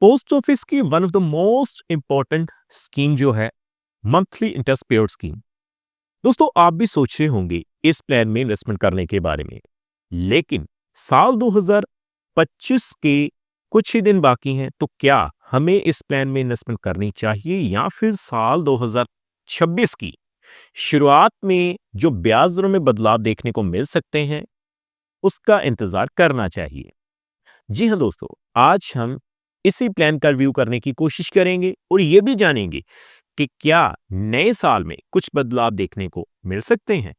Post office की one of the most important scheme जो है मंथली इंटरेस्ट पेड स्कीम। दोस्तों, आप भी सोच रहे होंगे इस प्लान में इन्वेस्टमेंट करने के बारे में, लेकिन साल 2025 के कुछ ही दिन बाकी हैं, तो क्या हमें इस प्लान में इन्वेस्टमेंट करनी चाहिए या फिर साल 2026 की शुरुआत में जो ब्याज दरों में बदलाव देखने को मिल सकते हैं उसका इंतजार करना चाहिए। जी हाँ दोस्तों, आज हम इसी प्लान का रिव्यू करने की कोशिश करेंगे और ये भी जानेंगे कि क्या नए साल में कुछ बदलाव देखने को मिल सकते हैं।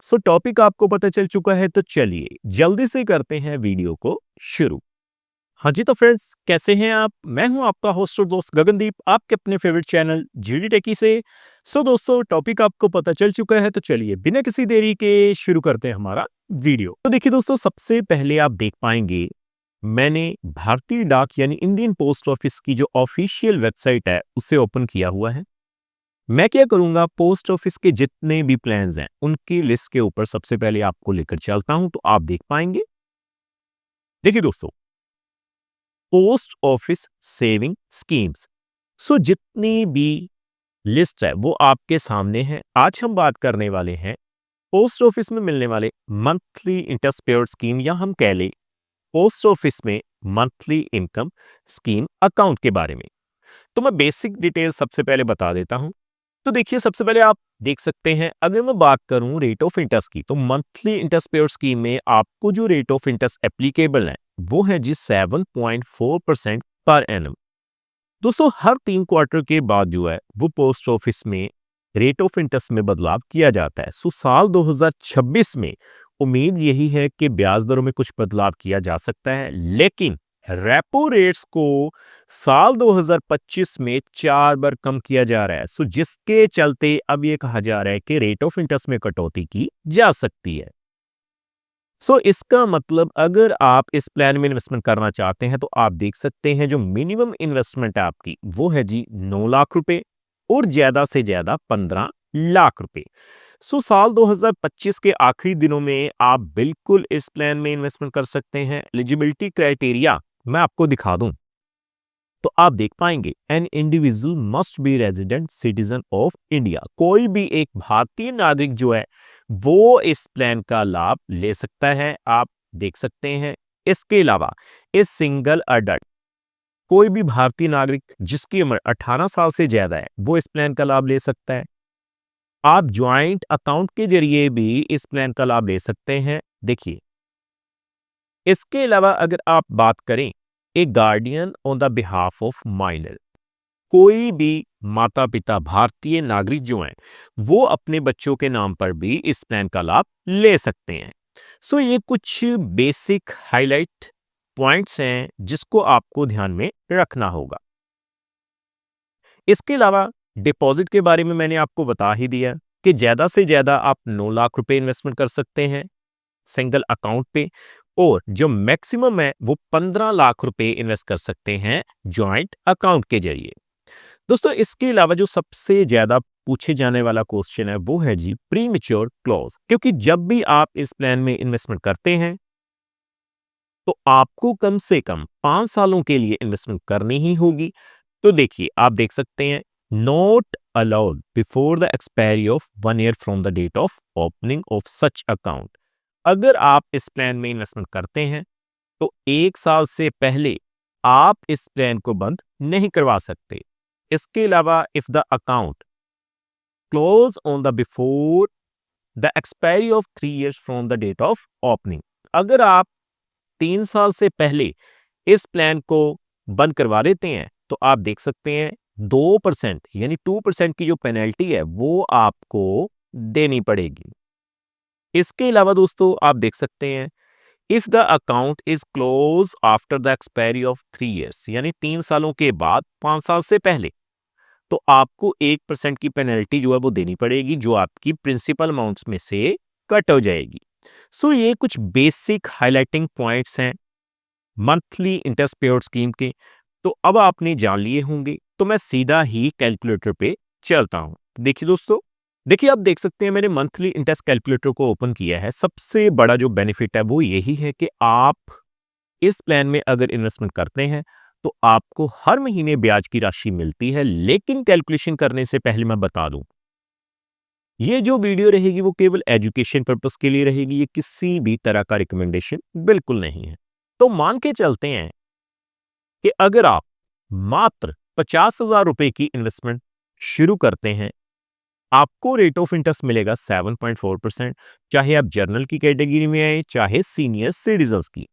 सो टॉपिक आपको पता चल चुका है, तो चलिए जल्दी से करते हैं वीडियो को शुरू। हाँ जी, तो फ्रेंड्स कैसे हैं आप? मैं हूं आपका होस्ट और दोस्त गगनदीप, आपके अपने फेवरेट चैनल जीडी टेकी से। सो दोस्तों, टॉपिक आपको पता चल चुका है, तो चलिए बिना किसी देरी के शुरू करते हैं हमारा वीडियो। तो देखिए दोस्तों, सबसे पहले आप देख पाएंगे मैंने भारतीय डाक यानी इंडियन पोस्ट ऑफिस की जो ऑफिशियल वेबसाइट है उसे ओपन किया हुआ है। मैं क्या करूंगा, पोस्ट ऑफिस के जितने भी प्लान्स हैं उनकी लिस्ट के ऊपर सबसे पहले आपको लेकर चलता हूं, तो आप देख पाएंगे। देखिए दोस्तों, पोस्ट ऑफिस सेविंग स्कीम्स, सो जितनी भी लिस्ट है वो आपके सामने है। आज हम बात करने वाले हैं पोस्ट ऑफिस में मिलने वाले मंथली इंटरेस्ट पेड स्कीम, या हम कह ले पोस्ट ऑफिस में मंथली इनकम स्कीम अकाउंट के बारे में। तो मैं बेसिक डिटेल सबसे पहले बता देता हूं। तो देखिए, सबसे पहले आप देख सकते हैं, अगर मैं बात करूं रेट ऑफ इंटरेस्ट की, तो मंथली इंटरेस्ट पेड स्कीम में आपको जो रेट ऑफ इंटरेस्ट एप्लीकेबल है वो है जी 7.4% पर एनम। दोस्तों, हर 3 क्वार्टर के बाद जो है वो पोस्ट ऑफिस में रेट ऑफ इंटरेस्ट में बदलाव किया जाता है। सो साल 2026 में उम्मीद यही है कि ब्याज दरों में कुछ बदलाव किया जा सकता है, लेकिन रेपो रेट्स को साल 2025 में 4 बार कम किया जा रहा है। सो जिसके चलते अब ये कहा जा रहा है कि रेट ऑफ इंटरेस्ट में कटौती की जा सकती है। सो इसका मतलब, अगर आप इस प्लान में इन्वेस्टमेंट करना चाहते हैं, तो आप देख सकते हैं जो मिनिमम इन्वेस्टमेंट है आपकी वो है जी 9 लाख रुपए और ज्यादा से ज्यादा 15 लाख रुपए। सो साल 2025 के आखिरी दिनों में आप बिल्कुल इस प्लान में इन्वेस्टमेंट कर सकते हैं। एलिजिबिलिटी क्राइटेरिया मैं आपको दिखा दूं, तो आप देख पाएंगे an individual must be resident citizen of India. कोई भी एक भारतीय नागरिक जो है वो इस प्लान का लाभ ले सकता है, आप देख सकते हैं। इसके अलावा इस सिंगल अडल्ट, कोई भी भारतीय नागरिक जिसकी उम्र 18 साल से ज्यादा है वो इस प्लान का लाभ ले सकता है। आप ज्वाइंट अकाउंट के जरिए भी इस प्लान का लाभ ले सकते हैं। देखिए, इसके अलावा अगर आप बात करें a guardian on the behalf of minor, कोई भी माता पिता भारतीय नागरिक जो हैं वो अपने बच्चों के नाम पर भी इस प्लान का लाभ ले सकते हैं। सो ये कुछ बेसिक हाईलाइट पॉइंट्स हैं जिसको आपको ध्यान में रखना होगा। इसके अलावा डिपॉजिट के बारे में मैंने आपको बता ही दिया कि ज्यादा से ज्यादा आप 9 लाख रुपए इन्वेस्टमेंट कर सकते हैं सिंगल अकाउंट पे, और जो मैक्सिमम है वो 15 लाख रुपए इन्वेस्ट कर सकते हैं ज्वाइंट अकाउंट के जरिए। दोस्तों, इसके अलावा जो सबसे ज्यादा पूछे जाने वाला क्वेश्चन है वो है जी प्री मैच्योर क्लॉज, क्योंकि जब भी आप इस प्लान में इन्वेस्टमेंट करते हैं तो आपको कम से कम 5 सालों के लिए इन्वेस्टमेंट करनी ही होगी। तो देखिए, आप देख सकते हैं, not allowed before the expiry of 1 year from the date of opening of such account. अगर आप इस प्लान में इन्वेस्टमेंट करते हैं तो 1 साल से पहले आप इस प्लान को बंद नहीं करवा सकते। इसके अलावा if the account close on the before the expiry of 3 years from the date of opening, अगर आप 3 साल से पहले इस प्लान को बंद करवा देते हैं तो आप देख सकते हैं 2% यानी 2% की जो पेनल्टी है वो आपको देनी पड़ेगी। इसके अलावा दोस्तों, आप देख सकते हैं, if the account is close after the expiry of 3 years, यानी 3 सालों के बाद 5 साल से पहले, तो आपको 1% की पेनल्टी जो है वो देनी पड़ेगी, जो आपकी प्रिंसिपल अमाउंट्स में से कट हो जाएगी। सो ये कुछ बेसिक हाइलाइटिंग पॉइंट्स हैं मंथली इंटरेस्ट पेड स्कीम के। तो अब आपने जान लिए होंगे, तो मैं सीधा ही कैलकुलेटर पे चलता हूं। देखिए दोस्तों, देखिए आप देख सकते हैं मैंने मंथली इंटरेस्ट कैलकुलेटर को ओपन किया है। सबसे बड़ा जो बेनिफिट है वो यही है कि आप इस प्लान में अगर इन्वेस्टमेंट करते हैं तो आपको हर महीने ब्याज की राशि मिलती है, लेकिन कैलकुलेशन करने से पहले मैं बता दूं, ये जो वीडियो रहेगी वो केवल एजुकेशन पर्पस के लिए रहेगी, ये किसी भी तरह का रिकमेंडेशन बिल्कुल नहीं है। तो मान के चलते हैं कि अगर आप मात्र 50,000 रुपए की इन्वेस्टमेंट शुरू करते हैं, आपको रेट ऑफ इंटरेस्ट मिलेगा 7.4%, चाहे आप जर्नल की कैटेगरी में आए, चाहे सीनियर सिटीजन्स की।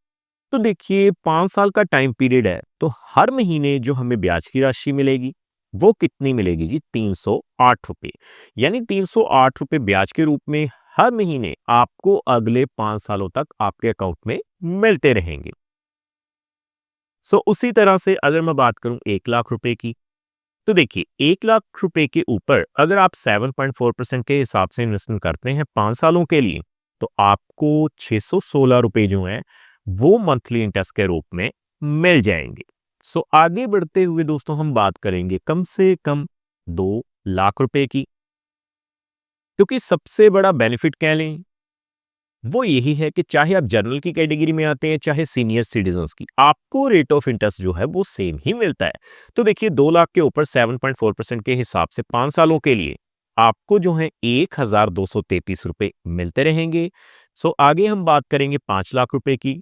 तो देखिए 5 साल का टाइम पीरियड है, तो हर महीने जो हमें ब्याज की राशि मिलेगी वो कितनी मिलेगी जी? 308 रुपए। यानी 308 रुपए ब्याज के रूप में हर महीने आपको अगले 5 सालों तक आपके अकाउंट में मिलते रहेंगे। उसी तरह से अगर मैं बात करूं 1 लाख रुपए की, तो देखिए 1 लाख रुपए के ऊपर अगर आप 7.4% के हिसाब से इन्वेस्टमेंट करते हैं 5 सालों के लिए, तो आपको 616 रुपए जो हैं वो मंथली इंटरेस्ट के रूप में मिल जाएंगे। आगे बढ़ते हुए दोस्तों हम बात करेंगे कम से कम 2 लाख रुपए की, क्योंकि सबसे बड़ा बेनिफिट कह लें वो यही है कि चाहे आप जनरल की कैटेगरी में आते हैं, चाहे सीनियर सिटीजन्स की, आपको रेट ऑफ इंटरेस्ट जो है वो सेम ही मिलता है। तो देखिए 2 लाख के ऊपर 7.4% के हिसाब से 5 सालों के लिए आपको जो है 1,233 रुपए मिलते रहेंगे। आगे हम बात करेंगे 5 लाख रुपए की।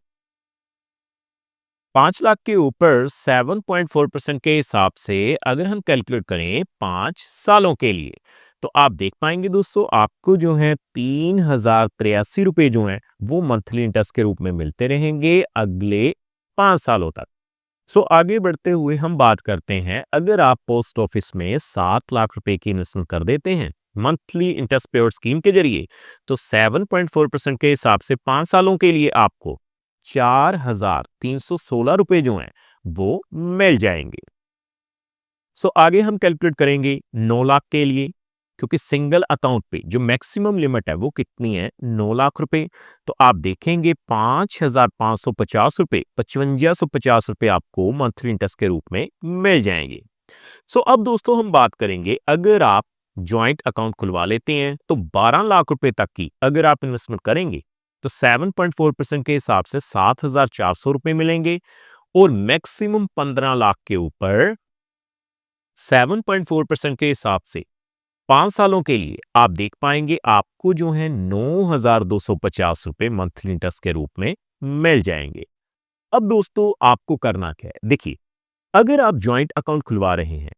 5 लाख के ऊपर 7.4% के हिसाब से अगर हम कैलकुलेट करें 5 सालों के लिए, तो आप देख पाएंगे दोस्तों आपको जो है 3,083 रुपए जो है वो मंथली इंटरेस्ट के रूप में मिलते रहेंगे अगले 5 सालों तक। आगे बढ़ते हुए हम बात करते हैं, अगर आप पोस्ट ऑफिस में 7 लाख रुपए की इन्वेस्टमेंट कर देते हैं मंथली इंटरेस्ट पेड स्कीम के जरिए, तो 7.4% के हिसाब से 5 सालों के लिए आपको 4,316 रुपए जो हैं वो मिल जाएंगे। आगे हम कैलकुलेट करेंगे 9 लाख के लिए, क्योंकि सिंगल अकाउंट पे जो मैक्सिमम लिमिट है वो कितनी है? 9 लाख रुपए। तो आप देखेंगे 5,550 रुपए, 5,550 रुपए आपको मंथली इंटरेस्ट के रूप में मिल जाएंगे। अब दोस्तों हम बात करेंगे, अगर आप ज्वाइंट अकाउंट खुलवा लेते हैं तो 12 लाख रुपए तक की अगर आप इन्वेस्टमेंट करेंगे तो 7.4% के हिसाब से 7,400 रुपए मिलेंगे, और मैक्सिमम 15 लाख के ऊपर 7.4% के हिसाब से 5 सालों के लिए आप देख पाएंगे आपको जो है 9,250 रुपए मंथली इंटरेस्ट के रूप में मिल जाएंगे। अब दोस्तों आपको करना क्या है? देखिए अगर आप ज्वाइंट अकाउंट खुलवा रहे हैं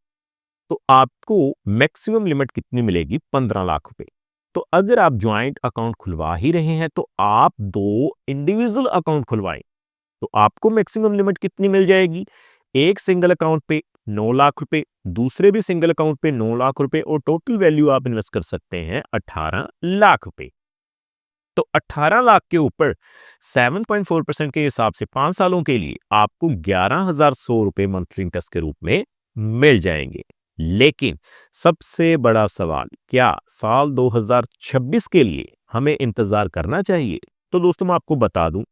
तो आपको मैक्सिमम लिमिट कितनी मिलेगी? 15 लाख रुपए। तो अगर आप ज्वाइंट अकाउंट खुलवा ही रहे हैं तो आप 2 इंडिविजुअल अकाउंट खुलवाएं, तो आपको मैक्सिमम लिमिट कितनी मिल जाएगी? एक सिंगल अकाउंट पे 9 लाख रुपए, दूसरे भी सिंगल अकाउंट पे 9 लाख रुपए, और टोटल वैल्यू आप इन्वेस्ट कर सकते हैं 18 लाख रुपए। तो 18 लाख के ऊपर 7.4% के हिसाब से 5 सालों के लिए आपको 11,100 रुपए मंथली इंटरेस्ट के रूप में मिल जाएंगे। लेकिन सबसे बड़ा सवाल, क्या साल 2026 के लिए हमें इंतजार करना चाहिए? तो दोस्तों मैं आपको बता दूं,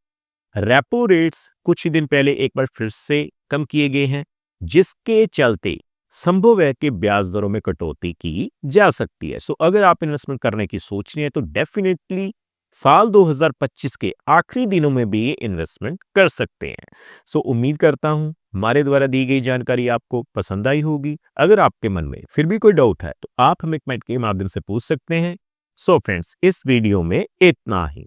रेपो रेट्स कुछ ही दिन पहले एक बार फिर से कम किए गए हैं, जिसके चलते संभव है कि ब्याज दरों में कटौती की जा सकती है। अगर आप इन्वेस्टमेंट करने की सोच रहे हैं तो डेफिनेटली साल 2025 के आखिरी दिनों में भी इन्वेस्टमेंट कर सकते हैं। उम्मीद करता हूं हमारे द्वारा दी गई जानकारी आपको पसंद आई होगी। अगर आपके मन में फिर भी कोई डाउट है तो आप हमें कमेंट के माध्यम से पूछ सकते हैं। फ्रेंड्स, इस वीडियो में इतना ही।